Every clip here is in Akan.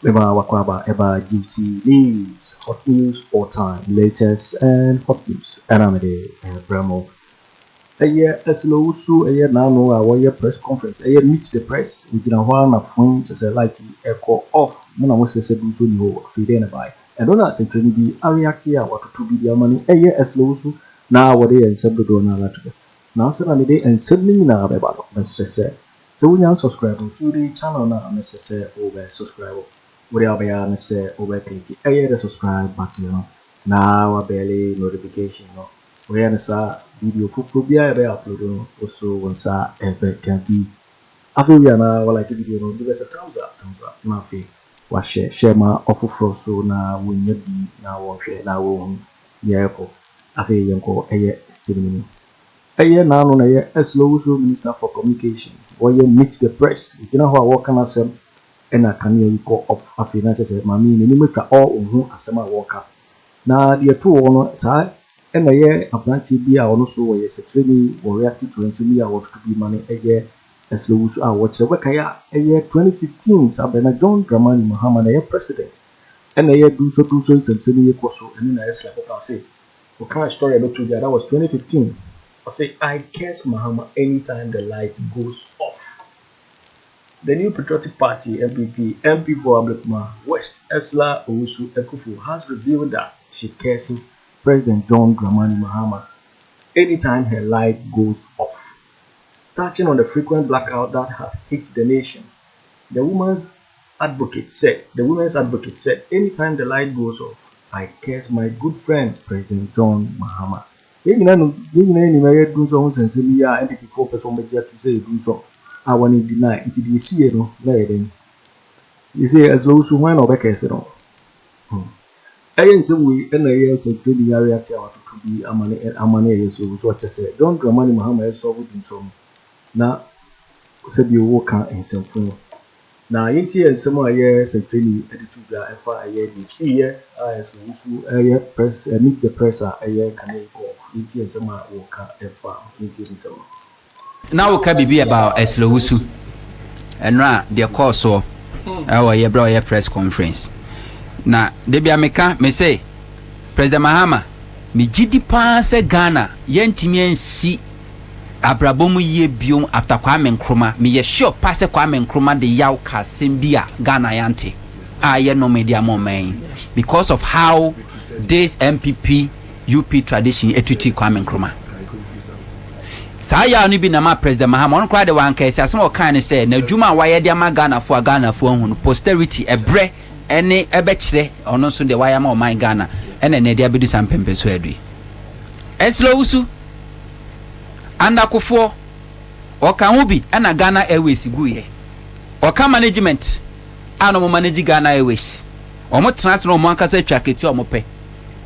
Eba wakwaba eba GC news, hot news all time, latest and hot news. Aramede Bramo. Owusu nano our press conference. Meet the press. We didn't want a phone to say light echo off. Mona was said do so no feed by. And don't ask to be a reactor what to be the money. Owusu now what they and said the donor later. Now said on the day and suddenly now about necessary. So we now subscribe to the channel now necessary over subscribe. We are by say over click the subscribe button. Now barely notification. We are a video for Phobia upload also once can be. After we are now like the video, give us a thumbs up, Nothing. Was share my offer for so now we need be now one share now on the airport. After you call a ceremony. A year now on a year as Owusu Minister for Communication. Why you meet the press? You know how I walk on us and I can hear you go off a finances. Mammy, and you make all on whom a summer walker. Now, the two on side. And a year a branch be also a training or reacted to semi awards to be money a year as Owusu awards a workaya a year 2015 Sabena John Dramani Mahama a year president and a year do so and semi so and then I say what kind of story about today that was 2015. I say I guess Mahama anytime the light goes off. The new Patriotic Party MP for Ablekuma West Ursula Owusu Akufo has revealed that she curses President John Dramani Mahama anytime her light goes off, touching on the frequent blackout that have hit the nation. The women's advocate said, anytime the light goes off, I curse my good friend President John Mahama. You say as those who went over Cassino. In some way, and a year said, "Pretty area to be a money, so what I said. Don't Dramani Mahama is Solvin Dumsor. Now, said you walk out in some phone. Now, in here, some years and pretty attitude, if I hear the year, as Owusu, a year press, meet the presser, a year can go off. In here, some walk out a farm, in some. Now, we can be about Owusu and their course or our year press conference. Na debi ameka me say President Mahama me gidi pa se Ghana yentimi ensi abrabomu ye biom after Kwame Nkrumah me ye sure pa se Kwame Nkrumah de yaw kasem bi a Ghana yante ye no media moment because of how this MPP UP tradition etuti Kwame Nkrumah sa ya no bi na ma President Mahama on kwa de wan kese asem o kan ne say na djuma wa ye de ma Ghana fo hu posterity ebre ene ebekire ono so de waya ma o man Ghana ene ne de abedu sampempe so adui Owusu andakofo o kan obi na Ghana Airways guye o kan management ano mo manage Ghana Airways o mo transfer o mo ankasa twaketi o mo pe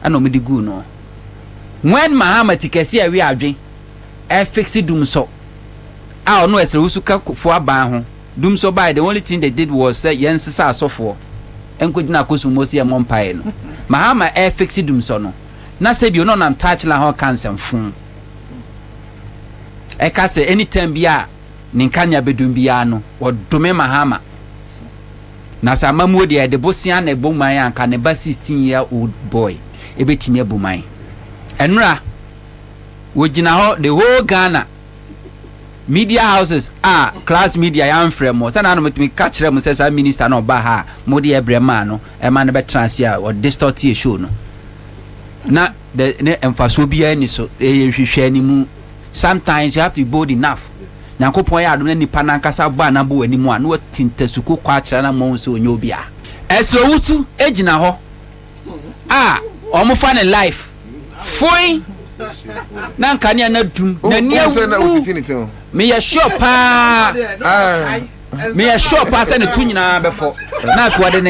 ana o mo di gu no Wen Mahama tikesi awi adwen fix Dumsor ono Owusu ka fo aban ho Dumsor by the only thing they did was say yensisa asofo enkudina kosumosi e mompae no Mahama fix Dumsor no na se bi no nam touch la ho cancer fun e ka se anytime bia ninkanya bedum bia no odome Mahama na sa mamu de bosia na egboman anka ne ba 16-year-old boy e betimi abuman enra wogina ho the whole Ghana media houses class media yan frame so na no metimi catch them say minister no ba ha modi ebrema no e ma no be transfer or distort show no na the emfaso bia ni so hwehwe ani mu sometimes you have to be bold enough Nyankopon ya adom na nipa na nkasa ba na bo animu a no tintasuko kwa kira na mo so onyo bia Owusu ejina ho omofa ne life foi na nkania na dum na niya me ya sure pa me ya sure pa se ne tunyina befo na afi wade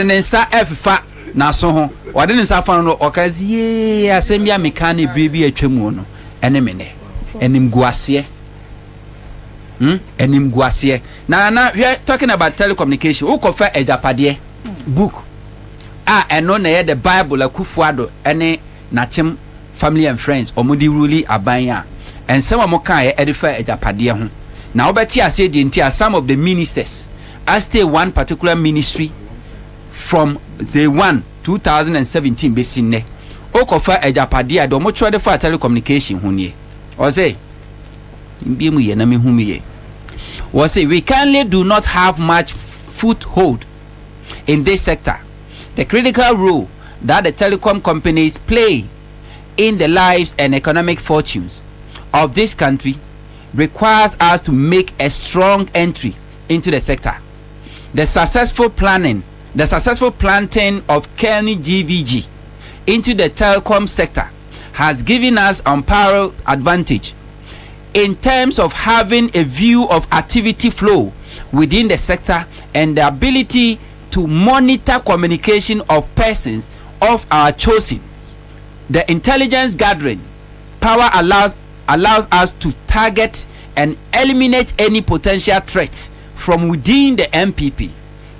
ne nsa efifa na so ho wade ne nsa fa no okazi ye asembia mekane bibi atwamu no ene mene enim guase na we are talking about telecommunication who confer Agyapade book eno na ye the Bible Akufo-Addo ene nachem family and friends omudi ruli abanya and some mo kan edify Agyapade ho na obeti ase di ntia some of the ministers as stay one particular ministry from the 2017 besine okofa ejapade ade omo try the for telecommunication hunie o say bi mu ye na me hu me ye o say we currently do not have much foothold in this sector. The critical role that the telecom companies play in the lives and economic fortunes of this country requires us to make a strong entry into the sector. The successful planting of Kennedy GVG into the telecom sector has given us unparalleled advantage in terms of having a view of activity flow within the sector and the ability to monitor communication of persons of our choosing. The intelligence gathering power allows us to target and eliminate any potential threats from within the MPP,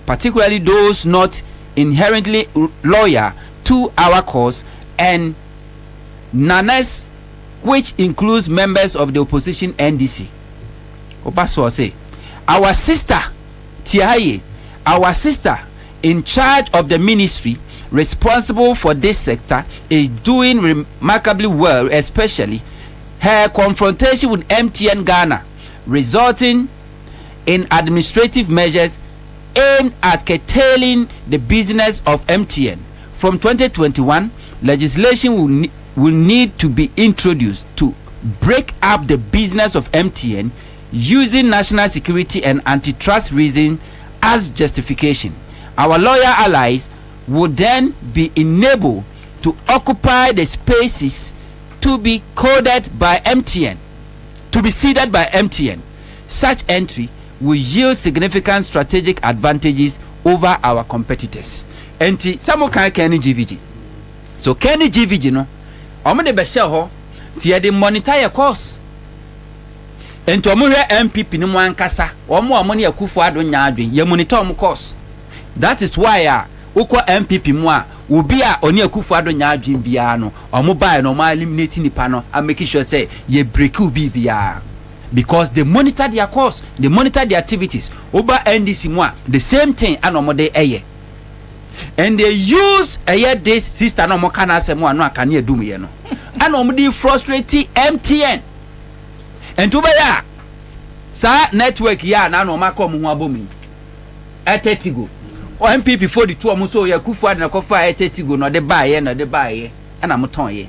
particularly those not inherently loyal to our cause, and nanas, which includes members of the opposition NDC. Opaso say, our sister Tiaye, our sister in charge of the ministry responsible for this sector, is doing remarkably well, especially her confrontation with MTN Ghana, resulting in administrative measures aimed at curtailing the business of MTN. From 2021, legislation will need to be introduced to break up the business of MTN using national security and antitrust reasons as justification. Our loyal allies would then be enabled to occupy the spaces to be coded by MTN, to be ceded by MTN. Such entry will yield significant strategic advantages over our competitors. Enti some can Kennedy GVG. So Kennedy GVG no, omo de be share ho, ti e de monitor your course. Enti omo hwe MPP ni mo ankasa, omo ne Akufo-Addo nya adwen, ye monitor omo course. That is why ukọ MPP mu a obi a oni Akufo-Addo nya adwen bia no, omo buy no ma eliminate nipa no, and make sure say ye break ubi bia. Because they monitor their course, they monitor their activities. Over NDC mu a the same thing and omo de eye. And they use this sister no mo kana asem anu aka na edum ye no. And omo dey frustrate MTN. And to be ya sa network ya na no maka omo ho abomi. Etetigo. O MPP 42 omo so ya Akufo-Addo na kofa etetigo no de buy ye no de buy ye. And am ton ye.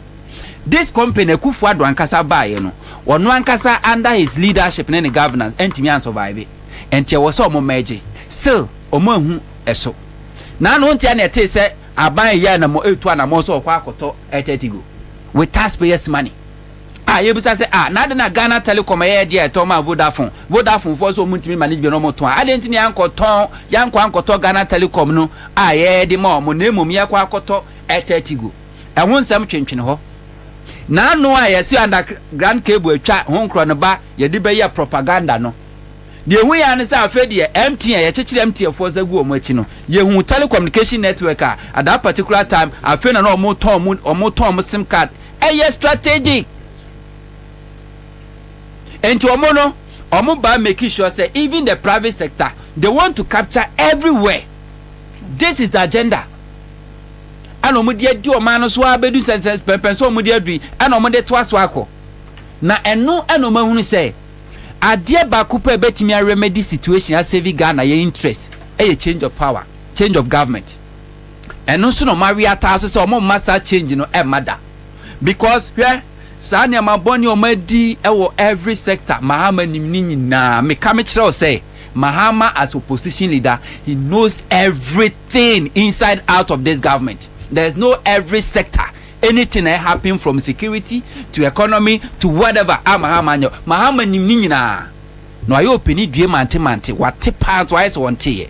This company Akufo-Addo ankasa buy ye no. Ono ankasa under his leadership and the governance entimi an survive. Enti wo so omo meje. Still omo hu eso. Na no ntia na ete se aban ya na mo etu na mo so kwa akoto etetigo with taxpayers money. Ye bisa se na de na Ghana Telecom ye de eto ma Vodafone for so muntimi manage be no mo ton adenti ni ankoton ankoto Ghana Telecom no ye de ma mo na emom ye kwa akoto etetigo e ho nsam twentwene ho na no ye si underground cable atwa ho nkro no ba ye de be ye propaganda no de hu ya ne sa afa de MTN ye chechire MTN for za gu omo achi no ye hu telecommunication network at that particular time afa na omo ton sim card strategic. And to omo ba making sure say even the private sector they want to capture everywhere. This is the agenda. And omo dia di o man so abedu sense pepen so omo dia dui and omo de to aso akọ. Na eno omo hunu say ade ba kupa betimi remedy situation as save Ghana your interest. Change of power, change of government. Eno so no maria ta so say omo massa change no mada. Because where Sani amaboni omedi ewo every sector. Mahama nimni na me kame kire say Mahama as opposition leader, he knows everything inside out of this government. There's no every sector. Anything that happen from security to economy to whatever. Mahama nimni na. No ayo opini due mante what part wise wantie.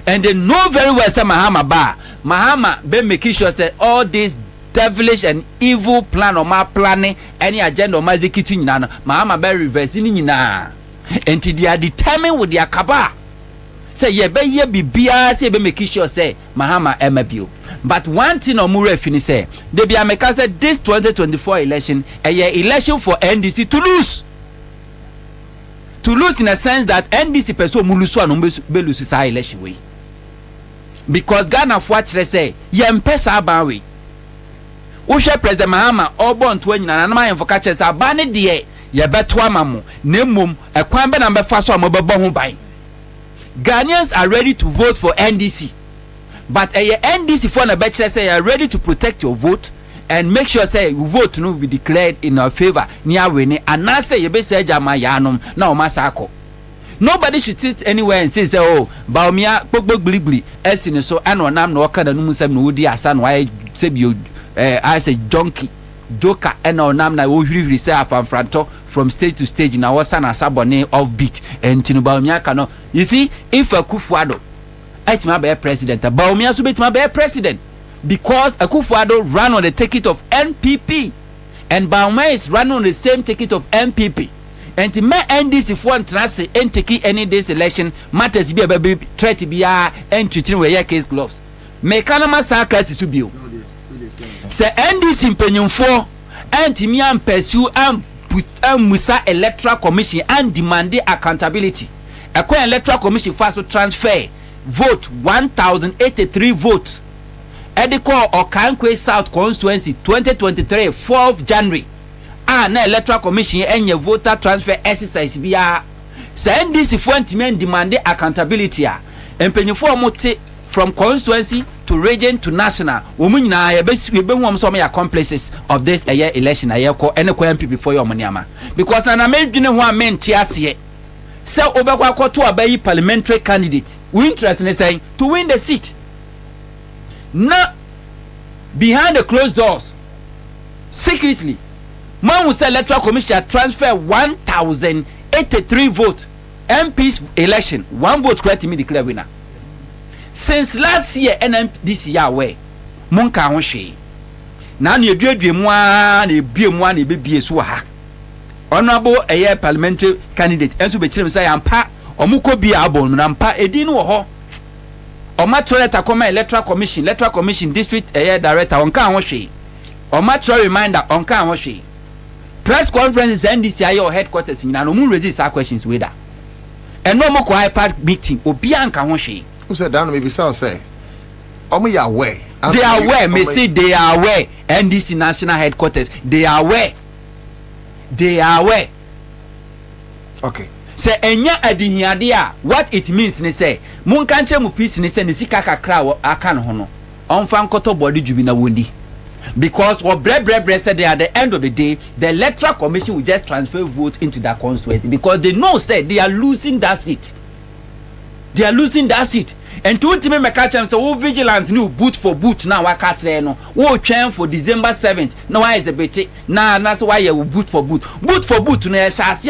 And they know very well say Mahama be making sure say all these devilish and evil plan or ma planning any agenda or ma executing na Mahama be reversing nyina enti they are determined with their cabal say ye be ye bibia say be make sure say Mahama emabio. But one thing omure fini say they be ameka say this 2024 election a year election for NDC to lose To lose in a sense that NDC person mulusu anu belusu sa election way. Because Ghana for actually say yempesa abawe. Ushe President Mahama obon to nyina na ma yemfo ka kire say abane de ye beto amamo na mmom ekwan be na befa so amobebo ho ban. Ghanaians are ready to vote for NDC. But NDC for na be kire say you are ready to protect your vote and make sure say you vote no be declared in our favor near winning and now say you be say jama yanom na o masako. Nobody should sit anywhere and say oh Bawumia gbogbogbili esine so ana onam na oka da no musem no odi asa no why say bi I say junkie joker ana onam na ohwirihwiri say afamfranto from stage to stage na wasa na sabone offbeat and tinu Bawumia kano. You see, if Akufo-Addo etima be president, Bawumia so betima be president because Akufo-Addo ran on the ticket of NPP and Bawumia is running on the same ticket of NPP. And to me NDC for trust and take any this election matters be a baby threat be and treating with case gloves. Mekanama sarcasm to be. Say NDC penyon for and me and pursue and Musa Electoral Commission and demand accountability. A Electoral Commission fast to transfer vote 1,083 votes. Ediko or Kankwe South constituency 2023 4th January. Na Electoral Commission and your voter transfer exercise biya. Say NDC for men demand accountability and penyon mote from constituency to region to national. Women na we be some accomplices of this election call any MPP for your money because na me dwene ho amen tiase. Say obekwa kwato abayi parliamentary candidate. We interested in saying to win the seat. Now behind the closed doors secretly man will say Electoral Commission transfer 1,083 votes. MP's election, 1 vote correct me declare winner. Since last year, this year way, Munka Hoshe. Now you do a baby swaha. Honorable a year parliamentary candidate, and so be say Ampa, or Muko be abon, Rampa, Edino ho. Or Matroleta Coma Electoral Commission District a year director on Kahoshe. Or Matro reminder on Kahoshe. Press conference is NDC your headquarters in Nanomu resist our questions with that. And no more iPad meeting or Bianca Hoshi. Who said down maybe sound say? They are aware. They are aware, may say they are aware. NDC national headquarters, they are aware. They are aware. Okay. Say enya adihiadia what it means ni say mun kanche mu peace ni say ni sika kakra aka no hono. Onfa nkoto body jubi na wondi. Because what bre said they at the end of the day, the Electoral Commission will just transfer votes into that constituency because they know said they are losing that seat. They are losing that seat. And to ultimate me catch them say, oh vigilance new boot for boot now I catch there no. Oh train for December 7th. Now why is a bit nah that's why you will boot for boot. Boot for boot no last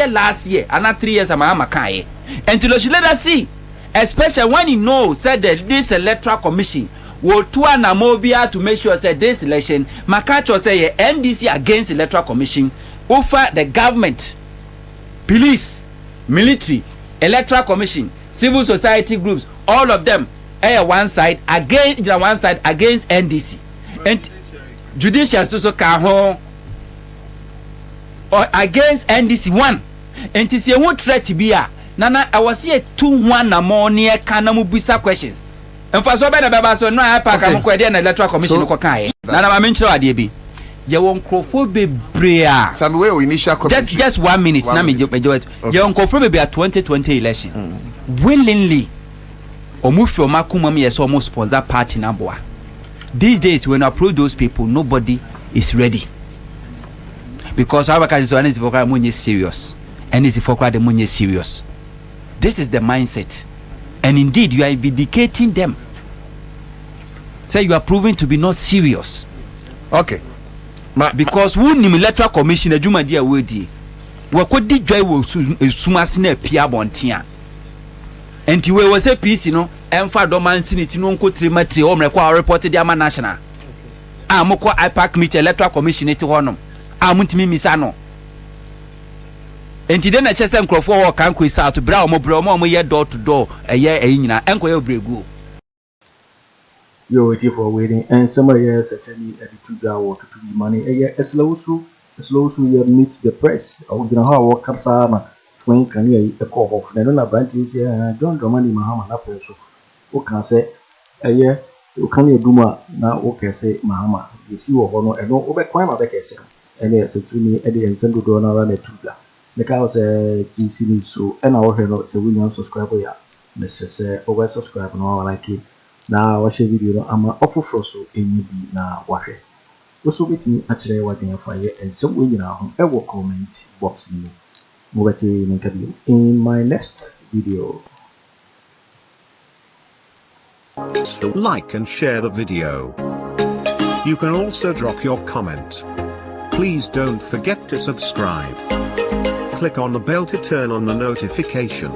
year and 3 years I'm kai. And to let us see, especially when you know said that this Electoral Commission will to Namobia to make sure that this election, Makacho say NDC against Electoral Commission, offer the government, police, military, Electoral Commission, civil society groups, all of them, one side against NDC, and judicial so kaho or against NDC one, and to see what threat to be a Nana. I was here 2-1 more near Kanamubisa questions. And for so better baba so no iPad am ko dey na Electoral Commission ko kan na na ma menchiro ade bi ye won krofo bebrea Sammy we initial comment just 1 minute na me ye won krofo bebrea 2020 election willingly omufi omakuma me yes almost sponsor party na boa. These days when I approach those people nobody is ready because our country so is for money serious and is for the money serious. This is the mindset. And indeed, you are vindicating them. Say you are proving to be not serious. Okay. Because who ni Electoral Commission adwuma dia wedi. We ko di joy wo sumase na pia bontia. Enti we was say peace no emfa domancy ni no nko trimati o mre kwa report dia ma national. Amoko IPAC meet Electoral Commission eti honom. Amuntimi misa no. Enti den eche se nkrofo wo kan kwisa to bra omo ye door to door eye nyina enko ye obregu. Yo waiting for waiting and some years certainly at the 2 hour to be money Owusu ye meet the press or you know how work sana phone can you a call of Nedona Branches here, John Dramani Mahama Napeso. Who can say a year, you can you duma now, okay, say Mahama, you see what honor and no over crime of the and yes, a me Eddie and send to do another Netula. The cow say GC News so and our hero is a William subscriber. Ya, Mr. Say over subscribe no like it. Now, watch a video. I'm awful froso in you na wahe. Also, with me actually, what you fire and some way now, I will comment box in in my next video. Like and share the video. You can also drop your comment. Please don't forget to subscribe. Click on the bell to turn on the notification.